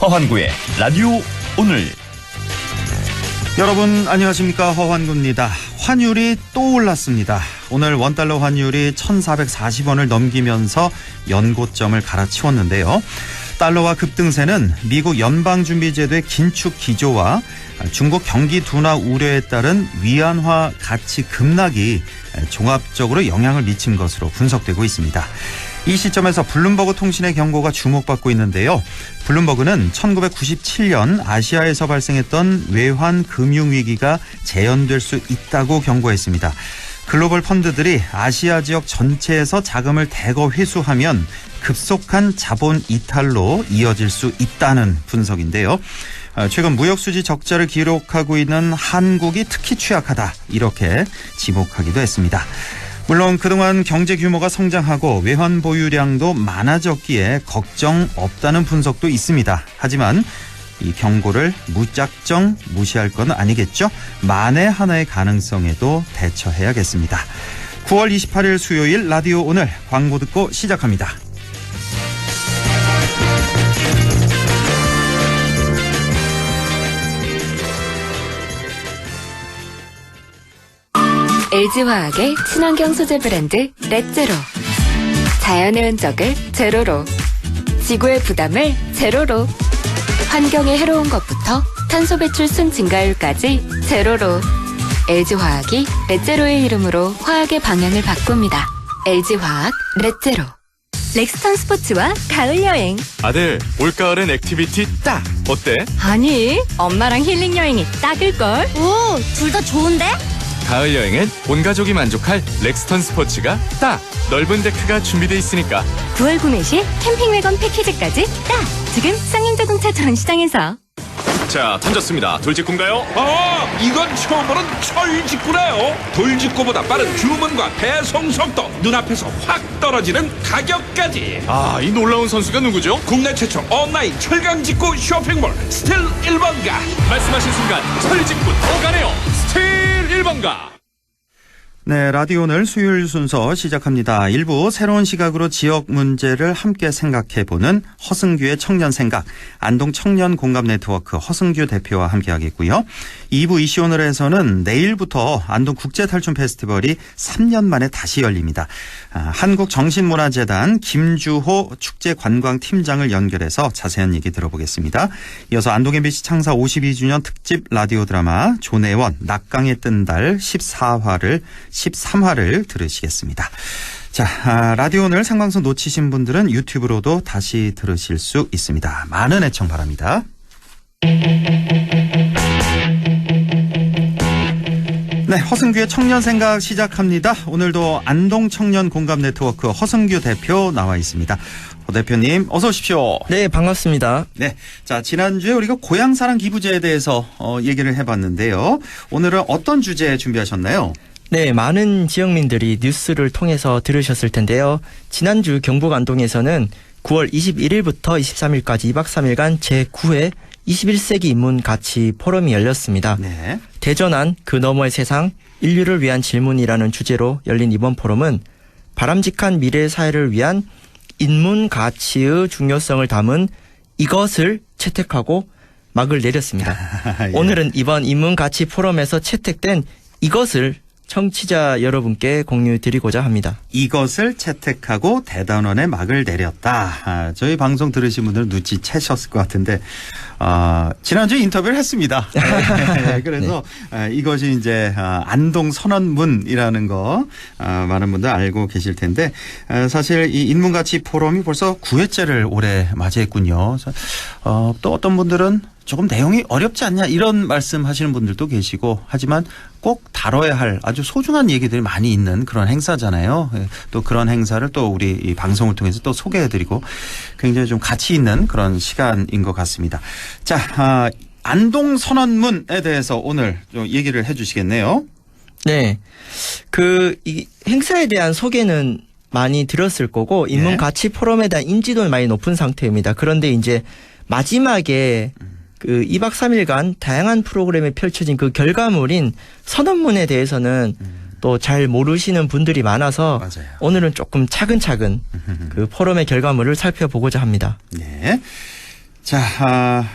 허환구의 라디오 오늘. 여러분 안녕하십니까, 허환구입니다. 환율이 또 올랐습니다. 오늘 원달러 환율이 1,440원을 넘기면서 연고점을 갈아치웠는데요. 달러와 급등세는 미국 연방준비제도의 긴축 기조와 중국 경기 둔화 우려에 따른 위안화 가치 급락이 종합적으로 영향을 미친 것으로 분석되고 있습니다. 이 시점에서 블룸버그 통신의 경고가 주목받고 있는데요. 블룸버그는 1997년 아시아에서 발생했던 외환 금융위기가 재현될 수 있다고 경고했습니다. 글로벌 펀드들이 아시아 지역 전체에서 자금을 대거 회수하면 급속한 자본 이탈로 이어질 수 있다는 분석인데요. 최근 무역수지 적자를 기록하고 있는 한국이 특히 취약하다, 이렇게 지목하기도 했습니다. 물론 그동안 경제 규모가 성장하고 외환 보유량도 많아졌기에 걱정 없다는 분석도 있습니다. 하지만 이 경고를 무작정 무시할 건 아니겠죠. 만에 하나의 가능성에도 대처해야겠습니다. 9월 28일 수요일 라디오 오늘, 광고 듣고 시작합니다. LG화학의 친환경 소재 브랜드 렛제로. 자연의 흔적을 제로로, 지구의 부담을 제로로, 환경에 해로운 것부터 탄소 배출 순 증가율까지 제로로. LG화학이 렛제로의 이름으로 화학의 방향을 바꿉니다. LG화학 렛제로. 렉스턴 스포츠와 가을 여행. 아들, 올가을엔 액티비티 딱! 어때? 아니, 엄마랑 힐링 여행이 딱일걸? 오, 둘 다 좋은데? 가을 여행엔 온 가족이 만족할 렉스턴 스포츠가 딱! 넓은 데크가 준비돼 있으니까. 9월 구매 시 캠핑 외건 패키지까지 딱! 지금 쌍용자동차 전시장에서. 자, 던졌습니다. 돌직구인가요? 이건 처음 보는 철직구네요. 돌직구보다 빠른 주문과 배송 속도, 눈앞에서 확 떨어지는 가격까지. 이 놀라운 선수가 누구죠? 국내 최초 온라인 철강직구 쇼핑몰 스틸 1번가. 말씀하신 순간 철직구 오가네요. 스틸 1번가. 네, 라디오 오늘 수요일 순서 시작합니다. 일부 새로운 시각으로 지역 문제를 함께 생각해보는 허승규의 청년생각, 안동 청년공감네트워크 허승규 대표와 함께하겠고요. 2부 이슈 오늘에서는 내일부터 안동 국제탈춤 페스티벌이 3년 만에 다시 열립니다. 한국정신문화재단 김주호 축제관광팀장을 연결해서 자세한 얘기 들어보겠습니다. 이어서 안동 MBC 창사 52주년 특집 라디오 드라마 조내원 낙강에 뜬 달 13화를 들으시겠습니다. 자, 라디오 오늘 생방송 놓치신 분들은 유튜브로도 다시 들으실 수 있습니다. 많은 애청 바랍니다. 네, 허승규의 청년생각 시작합니다. 오늘도 안동 청년공감네트워크 허승규 대표 나와 있습니다. 허 대표님 어서 오십시오. 네, 반갑습니다. 네, 자, 지난주에 우리가 고향사랑 기부제에 대해서 얘기를 해봤는데요. 오늘은 어떤 주제 준비하셨나요? 네, 많은 지역민들이 뉴스를 통해서 들으셨을 텐데요. 지난주 경북 안동에서는 9월 21일부터 23일까지 2박 3일간 제9회 21세기 인문가치 포럼이 열렸습니다. 네. 대전한 그 너머의 세상, 인류를 위한 질문이라는 주제로 열린 이번 포럼은 바람직한 미래 사회를 위한 인문가치의 중요성을 담은 이것을 채택하고 막을 내렸습니다. 예. 오늘은 이번 인문가치 포럼에서 채택된 이것을 청취자 여러분께 공유드리고자 합니다. 이것을 채택하고 대단원의 막을 내렸다. 저희 방송 들으신 분들은 눈치채셨을 것 같은데 지난주에 인터뷰를 했습니다. 네, 그래서 이것이 이제 안동 선언문이라는 거 많은 분들 알고 계실 텐데 사실 이 인문가치 포럼이 벌써 9회째를 올해 맞이했군요. 또 어떤 분들은 조금 내용이 어렵지 않냐 이런 말씀하시는 분들도 계시고, 하지만 꼭 다뤄야 할 아주 소중한 얘기들이 많이 있는 그런 행사잖아요. 또 그런 행사를 또 우리 이 방송을 통해서 또 소개해드리고 굉장히 좀 가치 있는 그런 시간인 것 같습니다. 자, 안동 선언문에 대해서 오늘 좀 얘기를 해주시겠네요. 네, 이 행사에 대한 소개는 많이 들었을 거고 인문가치 포럼에 대한 인지도는 많이 높은 상태입니다. 그런데 이제 마지막에 2박 3일간 다양한 프로그램에 펼쳐진 그 결과물인 선언문에 대해서는 또 잘 모르시는 분들이 많아서 맞아요. 오늘은 조금 차근차근 그 포럼의 결과물을 살펴보고자 합니다. 네. 자,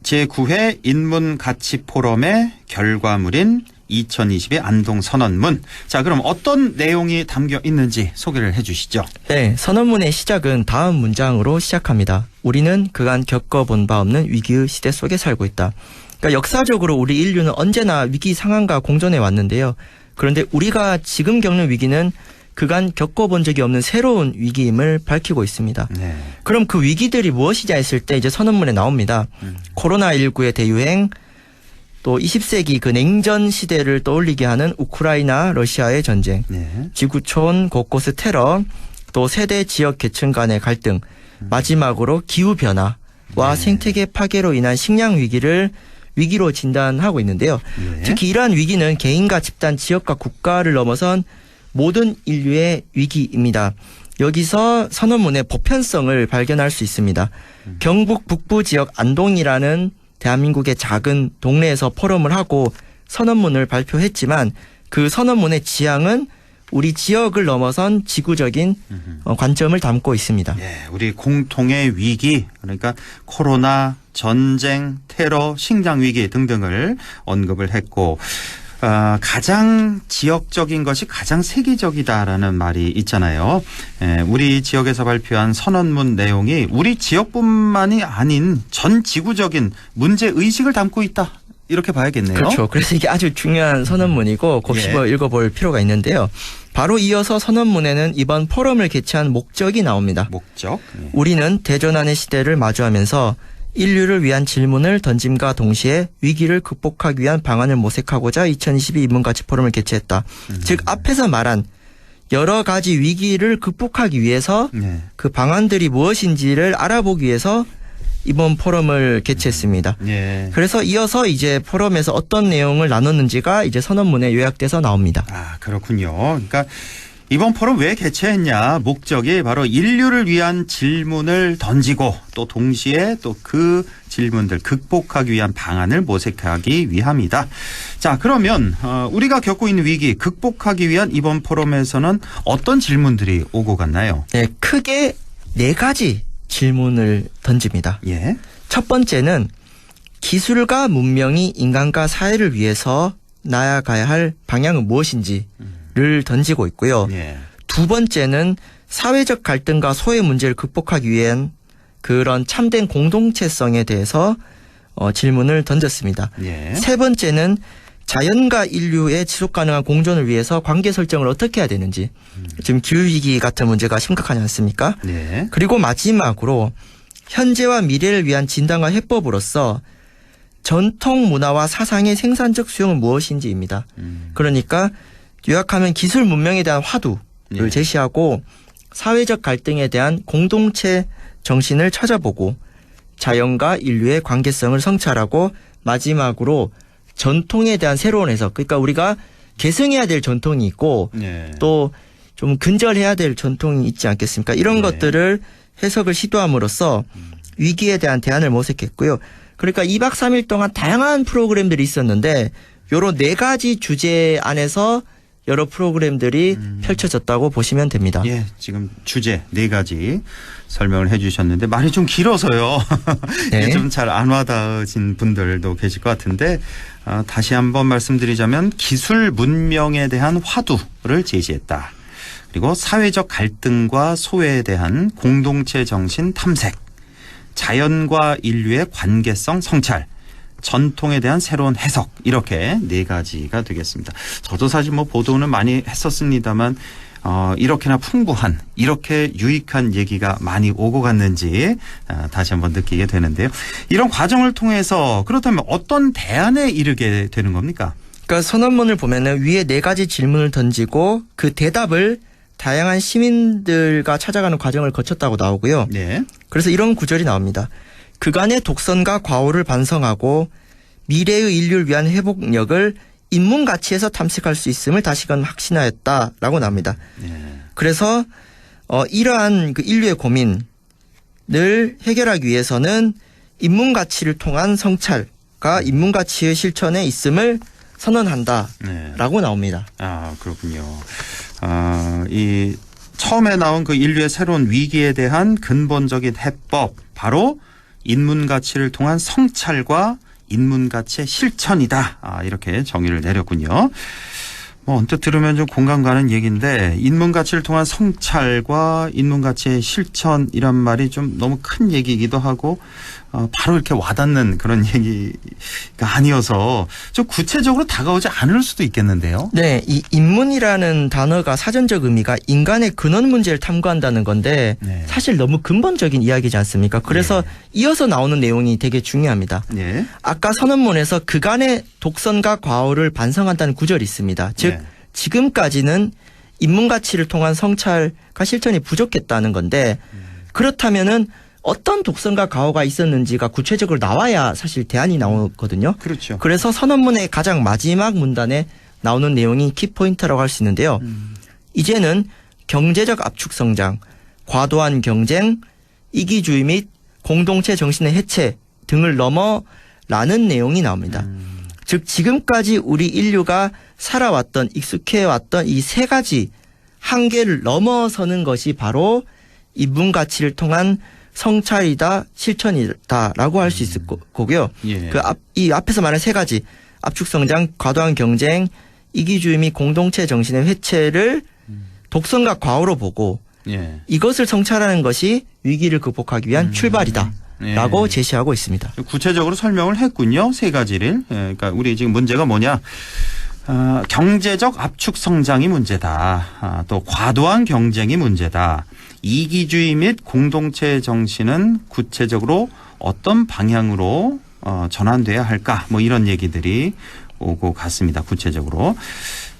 제9회 인문가치 포럼의 결과물인 2022 안동선언문. 자, 그럼 어떤 내용이 담겨 있는지 소개를 해 주시죠. 네, 선언문의 시작은 다음 문장으로 시작합니다. 우리는 그간 겪어본 바 없는 위기의 시대 속에 살고 있다. 그러니까 역사적으로 우리 인류는 언제나 위기 상황과 공존해 왔는데요. 그런데 우리가 지금 겪는 위기는 그간 겪어본 적이 없는 새로운 위기임을 밝히고 있습니다. 네. 그럼 그 위기들이 무엇이냐 했을 때 이제 선언문에 나옵니다. 코로나19의 대유행, 또 20세기 그 냉전 시대를 떠올리게 하는 우크라이나 러시아의 전쟁, 네. 지구촌 곳곳의 테러, 또 세대 지역 계층 간의 갈등, 마지막으로 기후변화와 생태계 파괴로 인한 식량 위기로 진단하고 있는데요. 네. 특히 이러한 위기는 개인과 집단, 지역과 국가를 넘어선 모든 인류의 위기입니다. 여기서 선언문의 보편성을 발견할 수 있습니다. 경북 북부 지역 안동이라는 대한민국의 작은 동네에서 포럼을 하고 선언문을 발표했지만 그 선언문의 지향은 우리 지역을 넘어선 지구적인 관점을 담고 있습니다. 예, 우리 공통의 위기, 그러니까 코로나, 전쟁, 테러, 식량 위기 등등을 언급을 했고, 가장 지역적인 것이 가장 세계적이다라는 말이 있잖아요. 우리 지역에서 발표한 선언문 내용이 우리 지역뿐만이 아닌 전 지구적인 문제의식을 담고 있다. 이렇게 봐야겠네요. 그렇죠. 그래서 이게 아주 중요한 선언문이고 곱씹어 읽어볼 필요가 있는데요. 바로 이어서 선언문에는 이번 포럼을 개최한 목적이 나옵니다. 목적. 우리는 대전환의 시대를 마주하면서 인류를 위한 질문을 던짐과 동시에 위기를 극복하기 위한 방안을 모색하고자 2022 인문가치 포럼을 개최했다. 즉 앞에서 말한 여러 가지 위기를 극복하기 위해서 그 방안들이 무엇인지를 알아보기 위해서 이번 포럼을 개최했습니다. 그래서 이어서 이제 포럼에서 어떤 내용을 나눴는지가 이제 선언문에 요약돼서 나옵니다. 아, 그렇군요. 그러니까 이번 포럼 왜 개최했냐? 목적이 바로 인류를 위한 질문을 던지고 또 동시에 또 그 질문들 극복하기 위한 방안을 모색하기 위함이다. 자, 그러면 우리가 겪고 있는 위기 극복하기 위한 이번 포럼에서는 어떤 질문들이 오고 갔나요? 네, 크게 4가지 질문을 던집니다. 예. 첫 번째는 기술과 문명이 인간과 사회를 위해서 나아가야 할 방향은 무엇인지를 던지고 있고요. 예. 두 번째는 사회적 갈등과 소외 문제를 극복하기 위한 그런 참된 공동체성에 대해서 질문을 던졌습니다. 예. 세 번째는 자연과 인류의 지속 가능한 공존을 위해서 관계 설정을 어떻게 해야 되는지. 지금 기후위기 같은 문제가 심각하지 않습니까? 네. 그리고 마지막으로 현재와 미래를 위한 진단과 해법으로서 전통 문화와 사상의 생산적 수용은 무엇인지입니다. 그러니까 요약하면 기술 문명에 대한 화두를 제시하고 사회적 갈등에 대한 공동체 정신을 찾아보고 자연과 인류의 관계성을 성찰하고 마지막으로 전통에 대한 새로운 해석. 그러니까 우리가 계승해야 될 전통이 있고 또 좀 근절해야 될 전통이 있지 않겠습니까? 이런 것들을 해석을 시도함으로써 위기에 대한 대안을 모색했고요. 그러니까 2박 3일 동안 다양한 프로그램들이 있었는데 요런 4가지 주제 안에서 여러 프로그램들이 펼쳐졌다고 보시면 됩니다. 예, 지금 주제 4가지 설명을 해 주셨는데 말이 좀 길어서요. 네. 좀 잘 안 와닿으신 분들도 계실 것 같은데 다시 한번 말씀드리자면 기술 문명에 대한 화두를 제시했다. 그리고 사회적 갈등과 소외에 대한 공동체 정신 탐색, 자연과 인류의 관계성 성찰, 전통에 대한 새로운 해석, 이렇게 4가지가 되겠습니다. 저도 사실 보도는 많이 했었습니다만 이렇게나 풍부한, 이렇게 유익한 얘기가 많이 오고 갔는지 다시 한번 느끼게 되는데요. 이런 과정을 통해서 그렇다면 어떤 대안에 이르게 되는 겁니까? 그러니까 선언문을 보면은 위에 4가지 질문을 던지고 그 대답을 다양한 시민들과 찾아가는 과정을 거쳤다고 나오고요. 네. 그래서 이런 구절이 나옵니다. 그간의 독선과 과오를 반성하고 미래의 인류를 위한 회복력을 인문 가치에서 탐색할 수 있음을 다시금 확신하였다라고 나옵니다. 그래서 이러한 그 인류의 고민을 해결하기 위해서는 인문 가치를 통한 성찰과 인문 가치의 실천에 있음을 선언한다라고 나옵니다. 아, 그렇군요. 이 처음에 나온 그 인류의 새로운 위기에 대한 근본적인 해법, 바로 인문가치를 통한 성찰과 인문가치의 실천이다. 이렇게 정의를 내렸군요. 뭐 언뜻 들으면 좀 공감 가는 얘기인데 인문가치를 통한 성찰과 인문가치의 실천이란 말이 좀 너무 큰 얘기이기도 하고 바로 이렇게 와닿는 그런 얘기가 아니어서 좀 구체적으로 다가오지 않을 수도 있겠는데요. 네, 이 인문이라는 단어가 사전적 의미가 인간의 근원 문제를 탐구한다는 건데 네. 사실 너무 근본적인 이야기지 않습니까? 그래서 이어서 나오는 내용이 되게 중요합니다. 네. 아까 선언문에서 그간의 독선과 과오를 반성한다는 구절이 있습니다. 즉 네. 지금까지는 인문가치를 통한 성찰과 실천이 부족했다는 건데 그렇다면은 어떤 독선과 과오가 있었는지가 구체적으로 나와야 사실 대안이 나오거든요. 그렇죠. 그래서 선언문의 가장 마지막 문단에 나오는 내용이 키포인트라고 할 수 있는데요. 이제는 경제적 압축 성장, 과도한 경쟁, 이기주의 및 공동체 정신의 해체 등을 넘어라는 내용이 나옵니다. 즉 지금까지 우리 인류가 살아왔던 익숙해왔던 이 세 가지 한계를 넘어서는 것이 바로 인문가치를 통한 성찰이다, 실천이다라고 할 수 있을 거고요. 예. 이 앞에서 말한 세 가지 압축성장, 과도한 경쟁, 이기주의 및 공동체 정신의 회체를 독선과 과오로 보고 예. 이것을 성찰하는 것이 위기를 극복하기 위한 출발이다라고 예. 제시하고 있습니다. 구체적으로 설명을 했군요. 세 가지를. 그러니까 우리 지금 문제가 뭐냐. 경제적 압축 성장이 문제다. 또 과도한 경쟁이 문제다. 이기주의 및 공동체 정신은 구체적으로 어떤 방향으로 전환돼야 할까? 뭐 이런 얘기들이 오고 갔습니다. 구체적으로.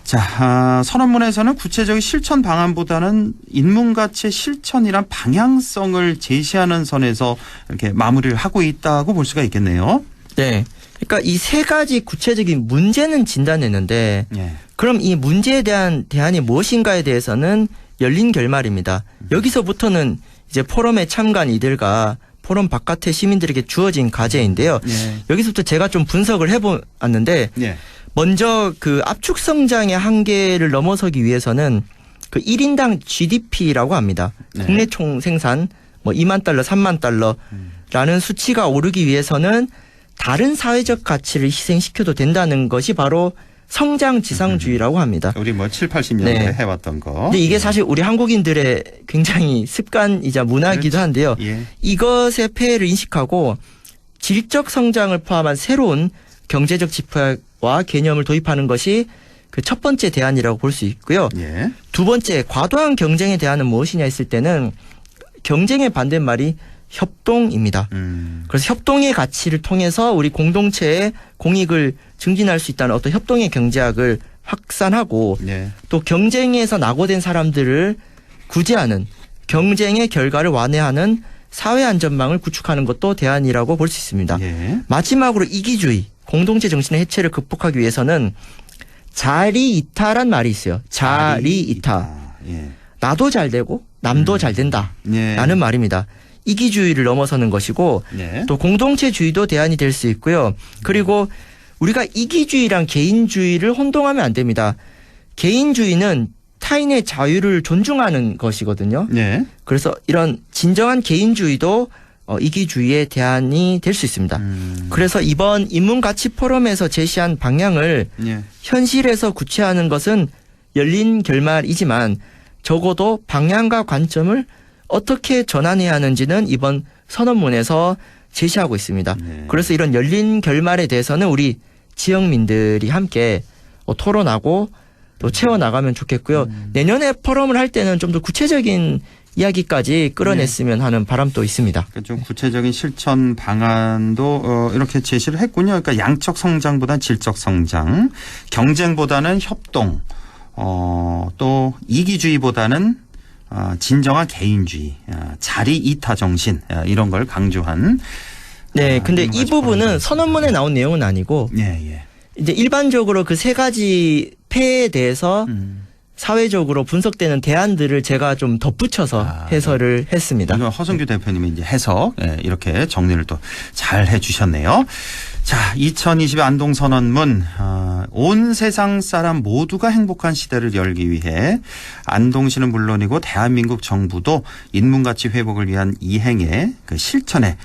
자, 선언문에서는 구체적인 실천 방안보다는 인문가치의 실천이란 방향성을 제시하는 선에서 이렇게 마무리를 하고 있다고 볼 수가 있겠네요. 네. 그러니까 이 세 가지 구체적인 문제는 진단했는데 예. 그럼 이 문제에 대한 대안이 무엇인가에 대해서는 열린 결말입니다. 여기서부터는 이제 포럼에 참가한 이들과 포럼 바깥의 시민들에게 주어진 과제인데요. 예. 여기서부터 제가 좀 분석을 해보았는데 예. 먼저 그 압축 성장의 한계를 넘어서기 위해서는 그 1인당 GDP라고 합니다. 네. 국내 총 생산 뭐 2만 달러, 3만 달러라는 수치가 오르기 위해서는 다른 사회적 가치를 희생시켜도 된다는 것이 바로 성장 지상주의라고 합니다. 우리 뭐 7, 80년대 네. 해왔던 거. 근데 이게 사실 우리 한국인들의 굉장히 습관이자 문화이기도 한데요. 예. 이것의 폐해를 인식하고 질적 성장을 포함한 새로운 경제적 지표와 개념을 도입하는 것이 그 첫 번째 대안이라고 볼 수 있고요. 예. 두 번째, 과도한 경쟁의 대안은 무엇이냐 했을 때는 경쟁의 반대말이 협동입니다. 그래서 협동의 가치를 통해서 우리 공동체의 공익을 증진할 수 있다는 어떤 협동의 경제학을 확산하고 예. 또 경쟁에서 낙오된 사람들을 구제하는 경쟁의 결과를 완화하는 사회 안전망을 구축하는 것도 대안이라고 볼 수 있습니다. 예. 마지막으로 이기주의, 공동체 정신의 해체를 극복하기 위해서는 자리이타란 말이 있어요. 자리이타. 예. 나도 잘 되고 남도 잘 된다. 예. 라는 말입니다. 이기주의를 넘어서는 것이고 예. 또 공동체주의도 대안이 될 수 있고요. 그리고 우리가 이기주의랑 개인주의를 혼동하면 안 됩니다. 개인주의는 타인의 자유를 존중하는 것이거든요. 예. 그래서 이런 진정한 개인주의도 이기주의의 대안이 될 수 있습니다. 그래서 이번 인문가치 포럼에서 제시한 방향을 예. 현실에서 구체화하는 것은 열린 결말이지만 적어도 방향과 관점을 어떻게 전환해야 하는지는 이번 선언문에서 제시하고 있습니다. 네. 그래서 이런 열린 결말에 대해서는 우리 지역민들이 함께 토론하고 또 채워나가면 좋겠고요. 내년에 포럼을 할 때는 좀 더 구체적인 이야기까지 끌어냈으면 하는 바람도 있습니다. 그러니까 좀 구체적인 실천 방안도 이렇게 제시를 했군요. 그러니까 양적 성장보다는 질적 성장, 경쟁보다는 협동, 또 이기주의보다는 진정한 개인주의, 자리 이타 정신 이런 걸 강조한. 네, 근데 이런 이 가지 부분은 포럼이었습니다. 선언문에 나온 내용은 아니고 예. 이제 일반적으로 그 세 가지 폐해에 대해서 사회적으로 분석되는 대안들을 제가 좀 덧붙여서 해설을 했습니다. 이건 허성규 대표님이 이제 해석 이렇게 정리를 또 잘 해주셨네요. 자, 2020 안동선언문 온 세상 사람 모두가 행복한 시대를 열기 위해 안동시는 물론이고 대한민국 정부도 인문가치 회복을 위한 이행에 그 실천에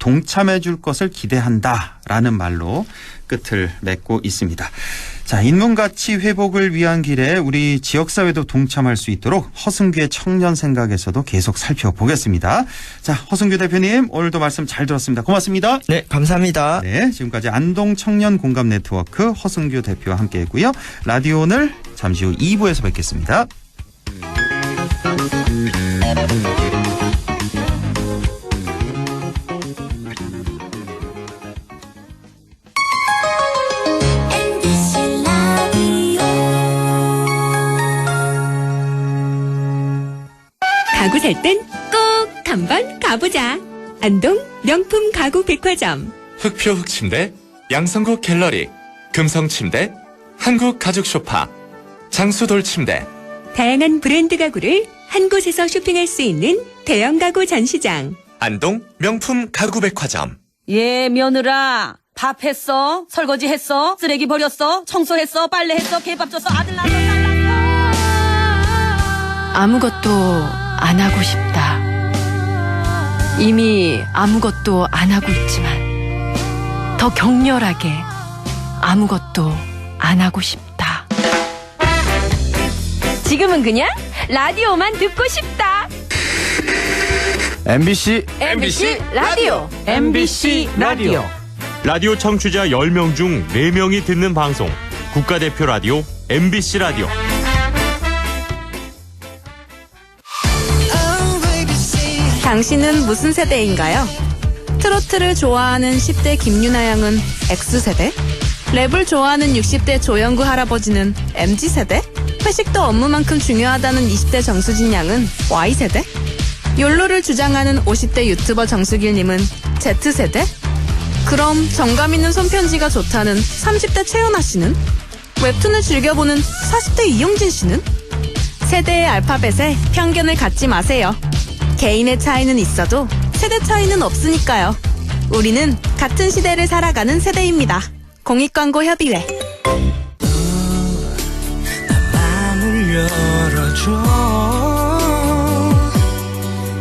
동참해 줄 것을 기대한다라는 말로 끝을 맺고 있습니다. 자, 인문가치 회복을 위한 길에 우리 지역사회도 동참할 수 있도록 허승규의 청년 생각에서도 계속 살펴보겠습니다. 자, 허승규 대표님 오늘도 말씀 잘 들었습니다. 고맙습니다. 네, 감사합니다. 네, 지금까지 안동 청년 공감 네트워크 허승규 대표와 함께했고요. 라디오 오늘 잠시 후 2부에서 뵙겠습니다. 가구 살 땐 꼭 한번 가보자. 안동 명품 가구 백화점. 흑표 흑침대, 양성국 갤러리, 금성침대, 한국 가죽 소파, 장수돌 침대. 다양한 브랜드 가구를 한 곳에서 쇼핑할 수 있는 대형 가구 전시장. 안동 명품 가구 백화점. 예, 며느라. 밥 했어? 설거지 했어? 쓰레기 버렸어? 청소했어? 빨래했어? 개밥 줬어? 아들 낳았어? 딸 낳았어? 아무것도 안 하고 싶다. 이미 아무것도 안 하고 있지만 더 격렬하게 아무것도 안 하고 싶다. 지금은 그냥 라디오만 듣고 싶다. MBC 라디오. MBC 라디오. 라디오 청취자 10명 중 4명이 듣는 방송 국가대표 라디오 MBC 라디오. 당신은 무슨 세대인가요? 트로트를 좋아하는 10대 김유나 양은 X세대? 랩을 좋아하는 60대 조영구 할아버지는 MZ세대? 회식도 업무만큼 중요하다는 20대 정수진 양은 Y세대? 욜로를 주장하는 50대 유튜버 정수길님은 Z세대? 그럼 정감 있는 손편지가 좋다는 30대 최연아 씨는? 웹툰을 즐겨보는 40대 이용진 씨는? 세대의 알파벳에 편견을 갖지 마세요. 개인의 차이는 있어도 세대 차이는 없으니까요. 우리는 같은 시대를 살아가는 세대입니다. 공익광고협의회. 마음을 열어줘.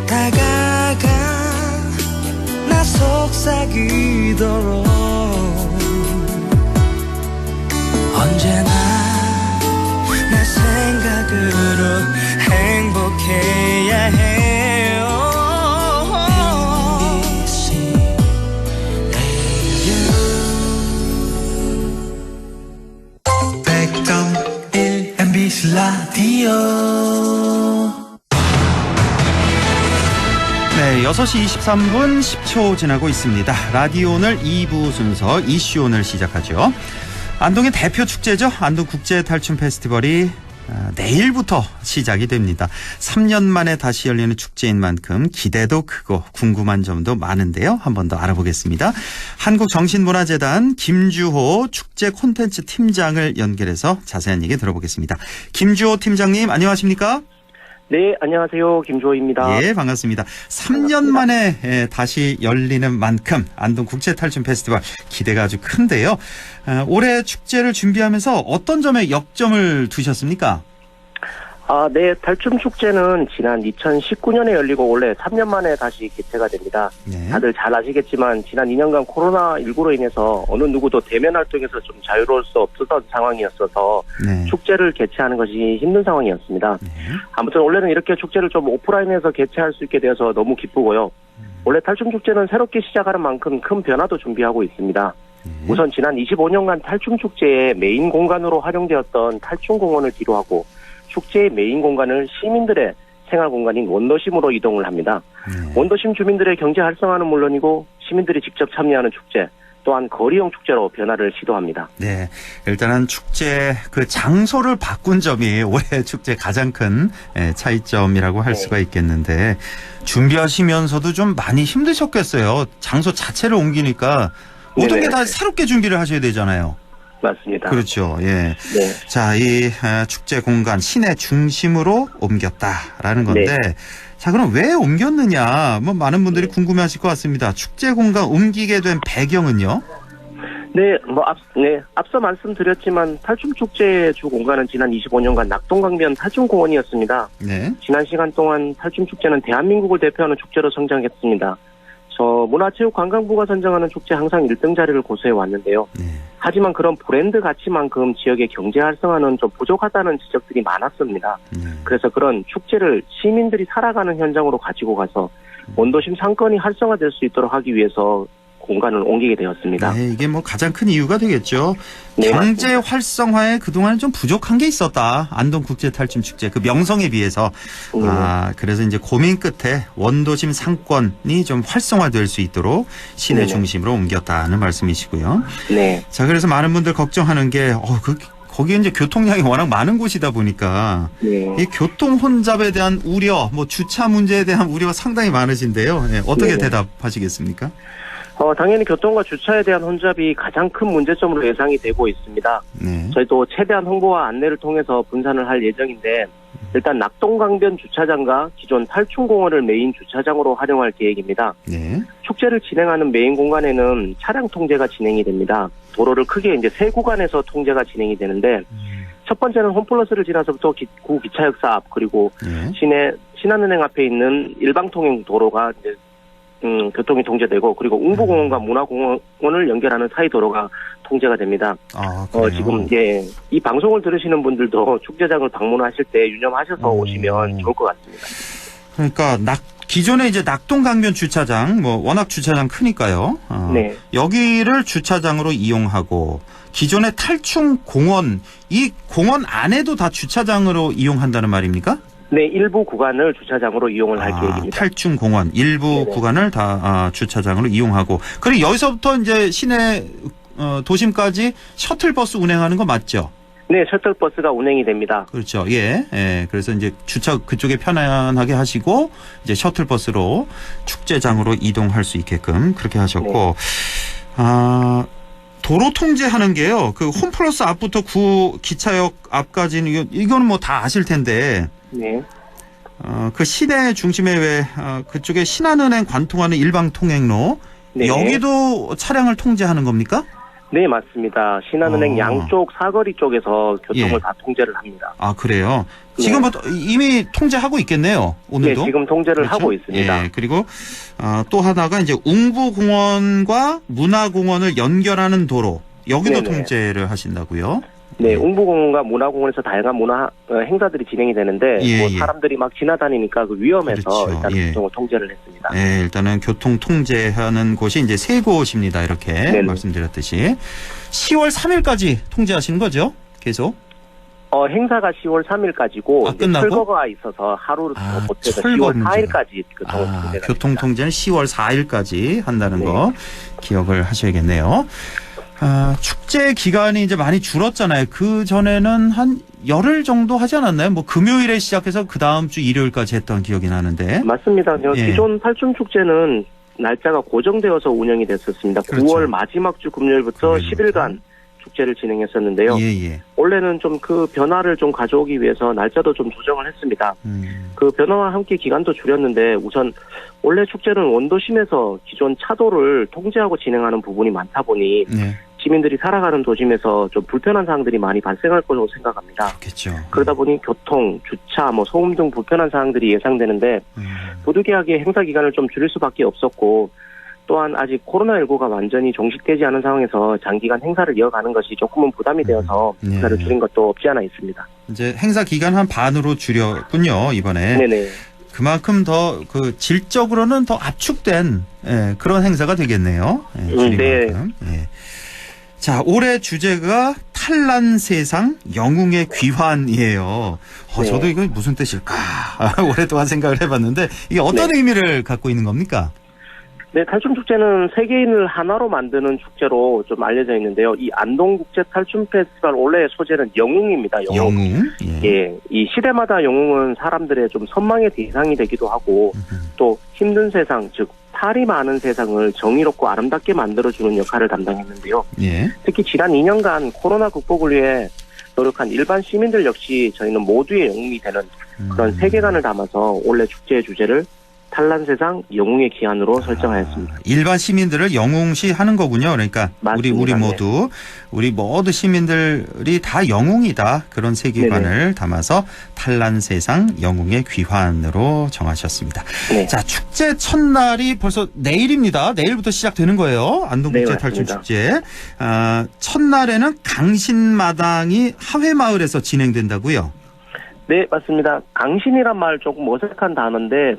다가가 나 속삭이도록 언제나 내 생각으로 행복해야 해요. MBC 라디오. 네, 6시 23분 10초 지나고 있습니다. 라디오 오늘 2부 순서 이슈 오늘 시작하죠. 안동의 대표 축제죠. 안동 국제 탈춤 페스티벌이 내일부터 시작이 됩니다. 3년 만에 다시 열리는 축제인 만큼 기대도 크고 궁금한 점도 많은데요. 한 번 더 알아보겠습니다. 한국정신문화재단 김주호 축제 콘텐츠 팀장을 연결해서 자세한 얘기 들어보겠습니다. 김주호 팀장님 안녕하십니까? 네, 안녕하세요. 김주호입니다. 예, 반갑습니다. 3년 만에 다시 열리는 만큼 안동 국제 탈춤 페스티벌 기대가 아주 큰데요. 올해 축제를 준비하면서 어떤 점에 역점을 두셨습니까? 네, 탈춤 축제는 지난 2019년에 열리고 원래 3년 만에 다시 개최가 됩니다. 네. 다들 잘 아시겠지만 지난 2년간 코로나19로 인해서 어느 누구도 대면 활동에서 좀 자유로울 수 없었던 상황이었어서 네. 축제를 개최하는 것이 힘든 상황이었습니다. 네. 아무튼 올해는 이렇게 축제를 좀 오프라인에서 개최할 수 있게 되어서 너무 기쁘고요. 원래 탈춤 축제는 새롭게 시작하는 만큼 큰 변화도 준비하고 있습니다. 우선 지난 25년간 탈춤 축제의 메인 공간으로 활용되었던 탈춤공원을 뒤로하고 축제의 메인 공간을 시민들의 생활 공간인 원더심으로 이동을 합니다. 원더심 주민들의 경제 활성화는 물론이고 시민들이 직접 참여하는 축제, 또한 거리형 축제로 변화를 시도합니다. 네, 일단은 축제 그 장소를 바꾼 점이 올해 축제 가장 큰 차이점이라고 할 수가 있겠는데 준비하시면서도 좀 많이 힘드셨겠어요. 장소 자체를 옮기니까 모든 게 다 새롭게 준비를 하셔야 되잖아요. 맞습니다. 그렇죠. 예. 네. 자, 이 축제 공간 시내 중심으로 옮겼다라는 건데, 네. 자, 그럼 왜 옮겼느냐? 뭐 많은 분들이 궁금해하실 것 같습니다. 축제 공간 옮기게 된 배경은요? 네, 앞서 말씀드렸지만 탈춤 축제의 주 공간은 지난 25년간 낙동강변 탈춤공원이었습니다. 네. 지난 시간 동안 탈춤 축제는 대한민국을 대표하는 축제로 성장했습니다. 저 문화체육관광부가 선정하는 축제 항상 1등 자리를 고수해 왔는데요. 하지만 그런 브랜드 가치만큼 지역의 경제 활성화는 좀 부족하다는 지적들이 많았습니다. 그래서 그런 축제를 시민들이 살아가는 현장으로 가지고 가서 원도심 상권이 활성화될 수 있도록 하기 위해서 공간을 옮기게 되었습니다. 네, 이게 뭐 가장 큰 이유가 되겠죠. 네, 경제 활성화에 그동안 좀 부족한 게 있었다. 안동국제탈춤축제 그 명성에 비해서. 그래서 이제 고민 끝에 원도심 상권이 좀 활성화될 수 있도록 시내 중심으로 옮겼다는 말씀이시고요. 네. 자, 그래서 많은 분들 걱정하는 게 거기에 이제 교통량이 워낙 많은 곳이다 보니까 이 교통 혼잡에 대한 우려, 뭐 주차 문제에 대한 우려가 상당히 많으신데요. 네, 어떻게 대답하시겠습니까? 당연히 교통과 주차에 대한 혼잡이 가장 큰 문제점으로 예상이 되고 있습니다. 저희도 최대한 홍보와 안내를 통해서 분산을 할 예정인데 일단 낙동강변 주차장과 기존 탈춤공원을 메인 주차장으로 활용할 계획입니다. 축제를 진행하는 메인 공간에는 차량 통제가 진행이 됩니다. 도로를 크게 이제 세 구간에서 통제가 진행이 되는데 첫 번째는 홈플러스를 지나서부터 구 기차역사 앞 그리고 신한은행 앞에 있는 일방통행 도로가 이제 교통이 통제되고 그리고 웅부공원과 문화공원을 연결하는 사이 도로가 통제가 됩니다. 지금 이 방송을 들으시는 분들도 축제장을 방문하실 때 유념하셔서 오시면 좋을 것 같습니다. 그러니까 기존에 이제 낙동강변 주차장 뭐 워낙 주차장 크니까요. 여기를 주차장으로 이용하고 기존의 탈춤공원 이 공원 안에도 다 주차장으로 이용한다는 말입니까? 네, 일부 구간을 주차장으로 이용을 할 계획입니다. 탈춤공원 일부 구간을 다 주차장으로 이용하고 그리고 여기서부터 이제 시내 도심까지 셔틀버스 운행하는 거 맞죠? 네, 셔틀버스가 운행이 됩니다. 그렇죠. 예. 그래서 이제 주차 그쪽에 편안하게 하시고 이제 셔틀버스로 축제장으로 이동할 수 있게끔 그렇게 하셨고 도로 통제하는 게요. 그 홈플러스 앞부터 구 기차역 앞까지는 이거는 뭐 다 아실 텐데. 그 시내 중심에 그쪽에 신한은행 관통하는 일방 통행로 여기도 차량을 통제하는 겁니까? 네, 맞습니다. 신한은행 양쪽 사거리 쪽에서 교통을 다 통제를 합니다. 그래요? 지금 이미 통제하고 있겠네요. 오늘도. 네, 지금 통제를 하고 있습니다. 그리고 또 하나가 이제 웅부공원과 문화공원을 연결하는 도로 여기도 통제를 하신다고요? 네, 웅부공원과 문화공원에서 다양한 문화 행사들이 진행이 되는데 사람들이 막 지나다니니까 그 위험해서 일단 교통을 통제를 했습니다. 네, 일단은 교통 통제하는 곳이 이제 세 곳입니다. 이렇게 말씀드렸듯이 10월 3일까지 통제하시는 거죠? 계속? 행사가 10월 3일까지고 철거가 있어서 하루를 더 보태서 10월 4일까지 교통 통제는 10월 4일까지 한다는 거 기억을 하셔야겠네요. 축제 기간이 이제 많이 줄었잖아요. 그 전에는 한 열흘 정도 하지 않았나요? 뭐 금요일에 시작해서 그 다음 주 일요일까지 했던 기억이 나는데. 맞습니다. 기존 탈춤 축제는 날짜가 고정되어서 운영이 됐었습니다. 9월 마지막 주 금요일부터 10일간 축제를 진행했었는데요. 원래는 좀 그 변화를 좀 가져오기 위해서 날짜도 좀 조정을 했습니다. 그 변화와 함께 기간도 줄였는데 우선 원래 축제는 원도심에서 기존 차도를 통제하고 진행하는 부분이 많다 보니 시민들이 살아가는 도심에서 좀 불편한 사항들이 많이 발생할 거라고 생각합니다. 그렇겠죠. 그러다 보니 교통, 주차, 소음 등 불편한 사항들이 예상되는데 부득이하게 행사 기간을 좀 줄일 수밖에 없었고 또한 아직 코로나19가 완전히 종식되지 않은 상황에서 장기간 행사를 이어가는 것이 조금은 부담이 되어서 행사를 줄인 것도 없지 않아 있습니다. 이제 행사 기간 한 반으로 줄였군요, 이번에. 네네. 그만큼 더 그 질적으로는 더 압축된 그런 행사가 되겠네요. 네. 자, 올해 주제가 탈난 세상 영웅의 귀환이에요. 저도 이거 무슨 뜻일까 오랫동안 생각을 해봤는데 이게 어떤 의미를 갖고 있는 겁니까? 네, 탈춤축제는 세계인을 하나로 만드는 축제로 좀 알려져 있는데요. 이 안동국제 탈춤 페스티벌 원래 소재는 영웅입니다. 영웅? 이 시대마다 영웅은 사람들의 좀 선망의 대상이 되기도 하고 또 힘든 세상, 즉 탈이 많은 세상을 정의롭고 아름답게 만들어주는 역할을 담당했는데요. 특히 지난 2년간 코로나 극복을 위해 노력한 일반 시민들 역시 저희는 모두의 영웅이 되는 그런 세계관을 담아서 올해 축제의 주제를 탄란세상 영웅의 기한으로 설정하였습니다. 일반 시민들을 영웅시하는 거군요. 그러니까 맞습니다. 우리 모두 우리 모두 시민들이 다 영웅이다. 그런 세계관을 네네. 담아서 탄란세상 영웅의 귀환으로 정하셨습니다. 네. 자, 축제 첫날이 벌써 내일입니다. 내일부터 시작되는 거예요. 안동국제 네, 탈춤축제. 첫날에는 강신마당이 하회마을에서 진행된다고요? 네, 맞습니다. 강신이란 말 조금 어색한 단어인데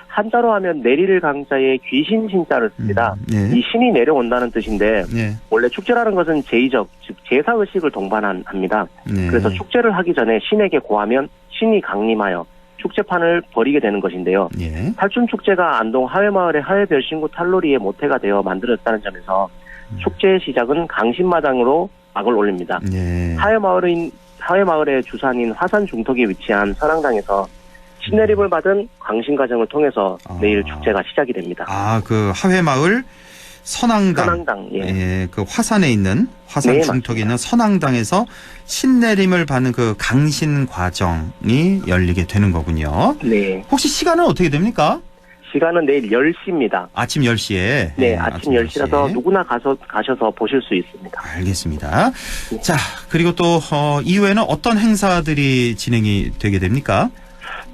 한자로 하면 내릴 강자에 귀신 신자를 씁니다. 네. 이 신이 내려온다는 뜻인데 네. 원래 축제라는 것은 제의적, 즉 제사의식을 동반합니다. 네. 그래서 축제를 하기 전에 신에게 고하면 신이 강림하여 축제판을 벌이게 되는 것인데요. 예. 탈춤축제가 안동 하회마을의 하회별신구 탈놀이의 모태가 되어 만들어졌다는 점에서 축제의 시작은 강신마당으로 막을 올립니다. 네. 하회마을의 주산인 화산 중턱에 위치한 선앙당에서 신내림을 받은 광신 과정을 통해서 내일 축제가 시작이 됩니다. 그 하회마을 선앙당. 예. 예, 그 화산에 있는 화산 네, 중턱에 있는 선앙당에서 신내림을 받는 그 강신 과정이 열리게 되는 거군요. 네. 혹시 시간은 어떻게 됩니까? 시간은 내일 10시입니다. 아침 10시에. 네, 아침 10시라서 누구나 가셔서 보실 수 있습니다. 알겠습니다. 자, 그리고 또 이후에는 어떤 행사들이 진행이 되게 됩니까?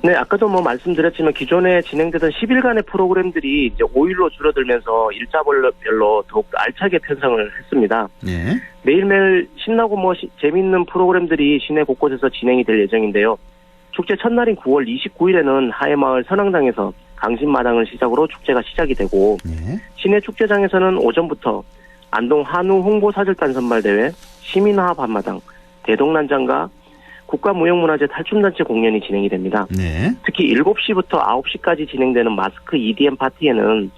네, 아까도 말씀드렸지만 기존에 진행되던 10일간의 프로그램들이 이제 5일로 줄어들면서 일자별로 더욱 알차게 편성을 했습니다. 네. 매일매일 신나고 재미있는 프로그램들이 시내 곳곳에서 진행이 될 예정인데요. 축제 첫날인 9월 29일에는 하회마을 선앙당에서 강신마당을 시작으로 축제가 시작이 되고 시내 축제장에서는 오전부터 안동 한우 홍보사절단 선발대회, 시민화합 한마당, 대동난장과 국가무형문화재 탈춤단체 공연이 진행이 됩니다. 네. 특히 7시부터 9시까지 진행되는 마스크 EDM 파티에는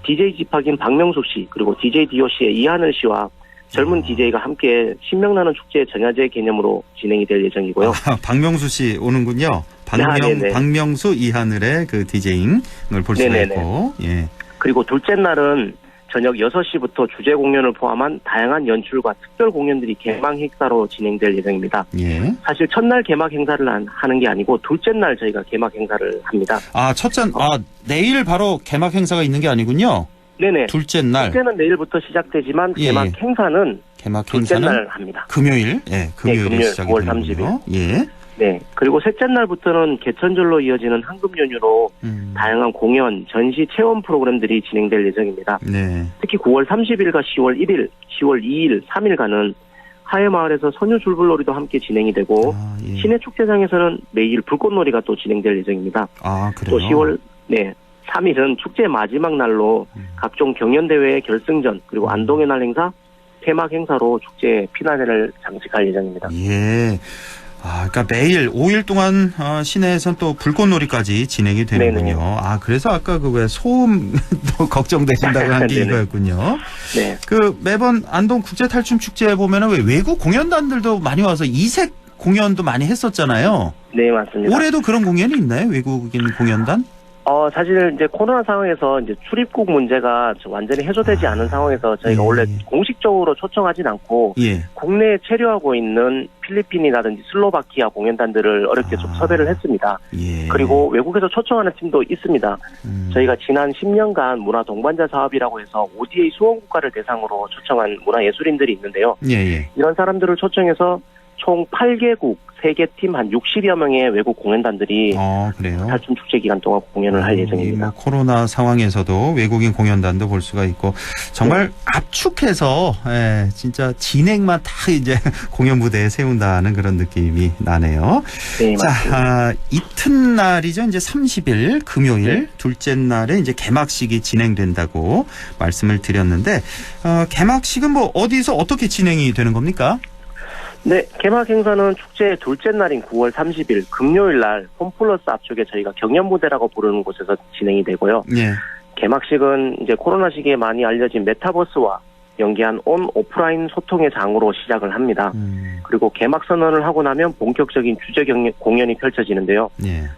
DJ 집학인 박명숙 씨 그리고 DJ DOC의 이하늘 씨와 젊은 DJ가 함께 신명나는 축제 전야제 개념으로 진행이 될 예정이고요. 박명수 씨 오는군요. 박명수 이하늘의 그 디제잉을 볼 수가 있고. 예. 그리고 둘째 날은 저녁 6시부터 주제 공연을 포함한 다양한 연출과 특별 공연들이 개막 행사로 진행될 예정입니다. 예. 사실 첫날 개막 행사를 하는 게 아니고 둘째 날 저희가 개막 행사를 합니다. 내일 바로 개막 행사가 있는 게 아니군요. 네네. 둘째 날. 축제는 내일부터 시작되지만 개막 행사는 둘째 날 합니다. 금요일. 예, 금요일에 금요일 시작이 9월 되는군요. 30일. 예. 네. 그리고 셋째 날부터는 개천절로 이어지는 황금 연휴로 다양한 공연, 전시, 체험 프로그램들이 진행될 예정입니다. 네. 특히 9월 30일과 10월 1일, 10월 2일, 3일간은 하회마을에서 선유 줄불놀이도 함께 진행이 되고 시내 축제장에서는 매일 불꽃놀이가 또 진행될 예정입니다. 그래요? 또 10월 3일은 축제 마지막 날로 각종 경연대회의 결승전 그리고 안동의 날 행사, 폐막 행사로 축제 피나레를 장식할 예정입니다. 예. 그러니까 매일 5일 동안 시내에서는 또 불꽃놀이까지 진행이 되는군요. 네네. 그래서 아까 그 왜 소음도 걱정되신다고 한 게 이거였군요. 네. 그 매번 안동 국제 탈춤 축제에 보면은 왜 외국 공연단들도 많이 와서 이색 공연도 많이 했었잖아요. 네, 맞습니다. 올해도 그런 공연이 있나요? 외국인 공연단? 사실 이제 코로나 상황에서 이제 출입국 문제가 완전히 해소되지 않은 상황에서 저희가 원래 공식적으로 초청하진 않고 국내에 체류하고 있는 필리핀이라든지 슬로바키아 공연단들을 어렵게 좀 섭외를 했습니다. 그리고 외국에서 초청하는 팀도 있습니다. 저희가 지난 10년간 문화 동반자 사업이라고 해서 ODA 수원국가를 대상으로 초청한 문화예술인들이 있는데요. 이런 사람들을 초청해서 총 8개국 3개 팀 한 60여 명의 외국 공연단들이 탈춤 축제 기간 동안 공연을 할 예정입니다. 코로나 상황에서도 외국인 공연단도 볼 수가 있고 정말 압축해서 진짜 진행만 다 이제 공연 무대에 세운다는 그런 느낌이 나네요. 네, 자, 이튿날이죠. 이제 30일 금요일 둘째 날에 이제 개막식이 진행된다고 말씀을 드렸는데 개막식은 어디서 어떻게 진행이 되는 겁니까? 네, 개막 행사는 축제의 둘째 날인 9월 30일 금요일 날 홈플러스 앞쪽에 저희가 경연무대라고 부르는 곳에서 진행이 되고요. 개막식은 이제 코로나 시기에 많이 알려진 메타버스와 연계한 온 오프라인 소통의 장으로 시작을 합니다. 그리고 개막 선언을 하고 나면 본격적인 주제 공연이 펼쳐지는데요.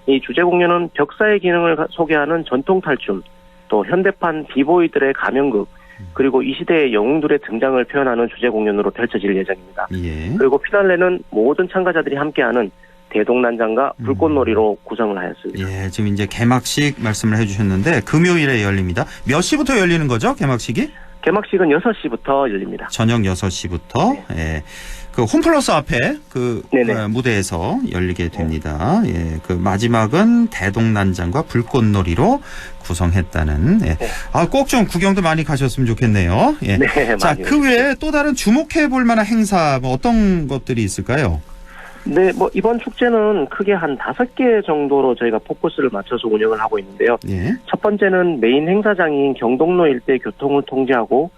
이 주제 공연은 벽사의 기능을 소개하는 전통 탈춤, 또 현대판 비보이들의 가면극, 그리고 이 시대의 영웅들의 등장을 표현하는 주제 공연으로 펼쳐질 예정입니다. 그리고 피날레는 모든 참가자들이 함께하는 대동난장과 불꽃놀이로 구성을 하였습니다. 예, 지금 이제 개막식 말씀을 해주셨는데 금요일에 열립니다. 몇 시부터 열리는 거죠, 개막식이? 개막식은 6시부터 열립니다. 저녁 6시부터. 네. 예. 그 홈플러스 앞에 그 무대에서 열리게 됩니다. 예. 그 마지막은 대동난장과 불꽃놀이로 구성했다는. 예. 아, 꼭 좀 구경도 많이 가셨으면 좋겠네요. 예. 네, 자, 그 외에 또 다른 주목해 볼 만한 행사 뭐 어떤 것들이 있을까요? 네, 뭐 이번 축제는 크게 한 5개 정도로 저희가 포커스를 맞춰서 운영을 하고 있는데요. 예. 첫 번째는 메인 행사장인 경동로 일대 교통을 통제하고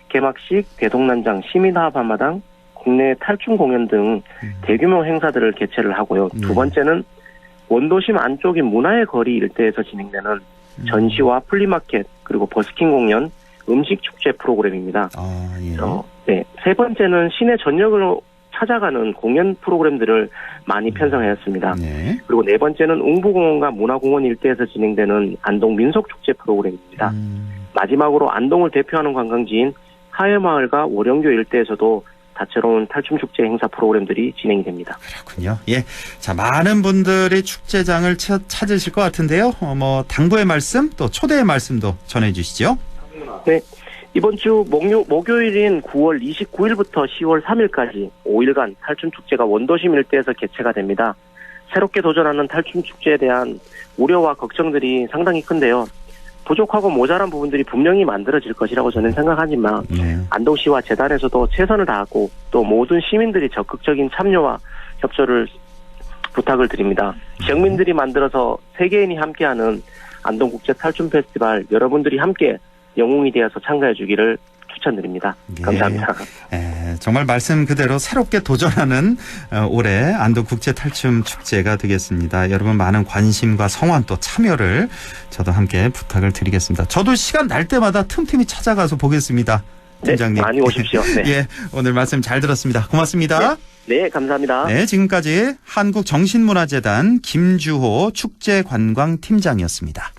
개막식, 대동난장, 시민화합마당, 국내 탈춤 공연 등 대규모 행사들을 개최를 하고요. 두 번째는 원도심 안쪽인 문화의 거리 일대에서 진행되는 전시와 플리마켓 그리고 버스킹 공연, 음식 축제 프로그램입니다. 아, 예. 네, 세 번째는 시내 전역으로 찾아가는 공연 프로그램들을 많이 편성하였습니다. 네. 그리고 네 번째는 웅부공원과 문화공원 일대에서 진행되는 안동 민속축제 프로그램입니다. 마지막으로 안동을 대표하는 관광지인 하회마을과 월영교 일대에서도 다채로운 탈춤축제 행사 프로그램들이 진행이 됩니다. 그렇군요. 예. 자, 많은 분들이 축제장을 찾으실 것 같은데요. 뭐 당부의 말씀 또 초대의 말씀도 전해주시죠. 네. 이번 주 목요일인 9월 29일부터 10월 3일까지 5일간 탈춤축제가 원도심 일대에서 개최가 됩니다. 새롭게 도전하는 탈춤축제에 대한 우려와 걱정들이 상당히 큰데요. 부족하고 모자란 부분들이 분명히 만들어질 것이라고 저는 생각하지만 안동시와 재단에서도 최선을 다하고 또 모든 시민들이 적극적인 참여와 협조를 부탁을 드립니다. 지역민들이 만들어서 세계인이 함께하는 안동국제 탈춤 페스티벌 여러분들이 함께 영웅이 되어서 참가해 주기를 추천드립니다. 감사합니다. 예, 정말 말씀 그대로 새롭게 도전하는 올해 안동국제탈춤축제가 되겠습니다. 여러분 많은 관심과 성원 또 참여를 저도 함께 부탁을 드리겠습니다. 저도 시간 날 때마다 틈틈이 찾아가서 보겠습니다. 팀장님. 네, 많이 오십시오. 네. 예, 오늘 말씀 잘 들었습니다. 고맙습니다. 네, 감사합니다. 네, 지금까지 한국정신문화재단 김주호 축제관광팀장이었습니다.